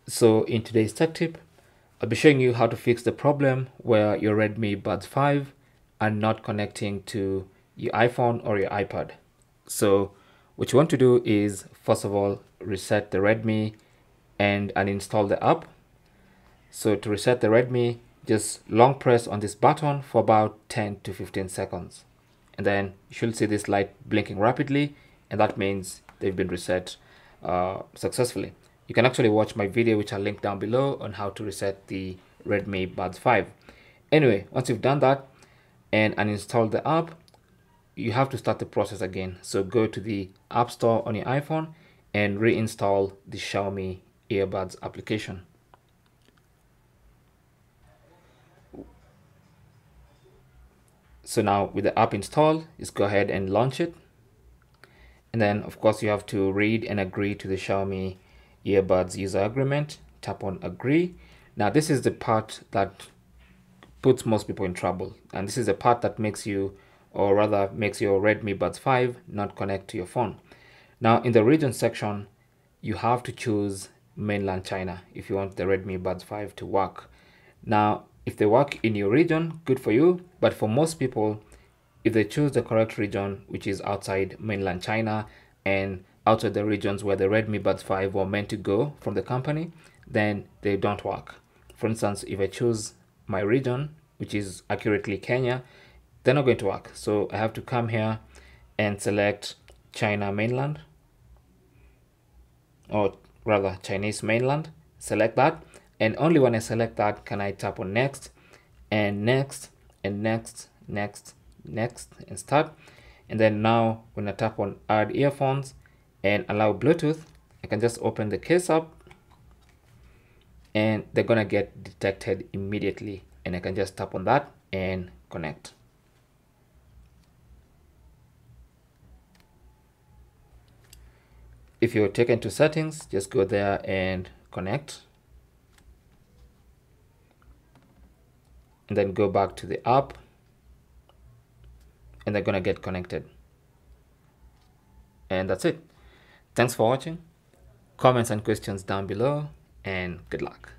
So in today's tech tip, I'll be showing you how to fix the problem where your Redmi Buds 5 are not connecting to your iPhone or your iPad. So what you want to do is, first of all, reset the Redmi and uninstall the app. So to reset the Redmi, just long press on this button for about 10 to 15 seconds. And then you should see this light blinking rapidly, and that means they've been reset successfully. You can actually watch my video, which I'll link down below, on how to reset the Redmi Buds 5. Anyway, once you've done that and uninstalled the app, you have to start the process again. So go to the App Store on your iPhone and reinstall the Xiaomi Earbuds application. So now with the app installed, just go ahead and launch it. And then of course you have to read and agree to the Xiaomi Earbuds user agreement. Tap on agree. Now this is the part that puts most people in trouble. And this is the part that makes you, or rather makes your Redmi Buds 5 not connect to your phone. Now in the region section, you have to choose mainland China if you want the Redmi Buds 5 to work. Now, if they work in your region, good for you. But for most people, if they choose the correct region, which is outside mainland China and outside the regions where the Redmi Buds 5 were meant to go from the company, then they don't work. For instance, if I choose my region, which is accurately Kenya, they're not going to work. So I have to come here and select China mainland, or rather Chinese mainland. Select that, and only when I select that can I tap on next and next and next, and start. And then now when I tap on add earphones and allow Bluetooth, I can just open the case up and they're gonna get detected immediately, and I can just tap on that and connect. If you're taken to settings, just go there and connect, and then go back to the app, and they're gonna get connected. And that's it. Thanks for watching. Comments and questions down below, and good luck.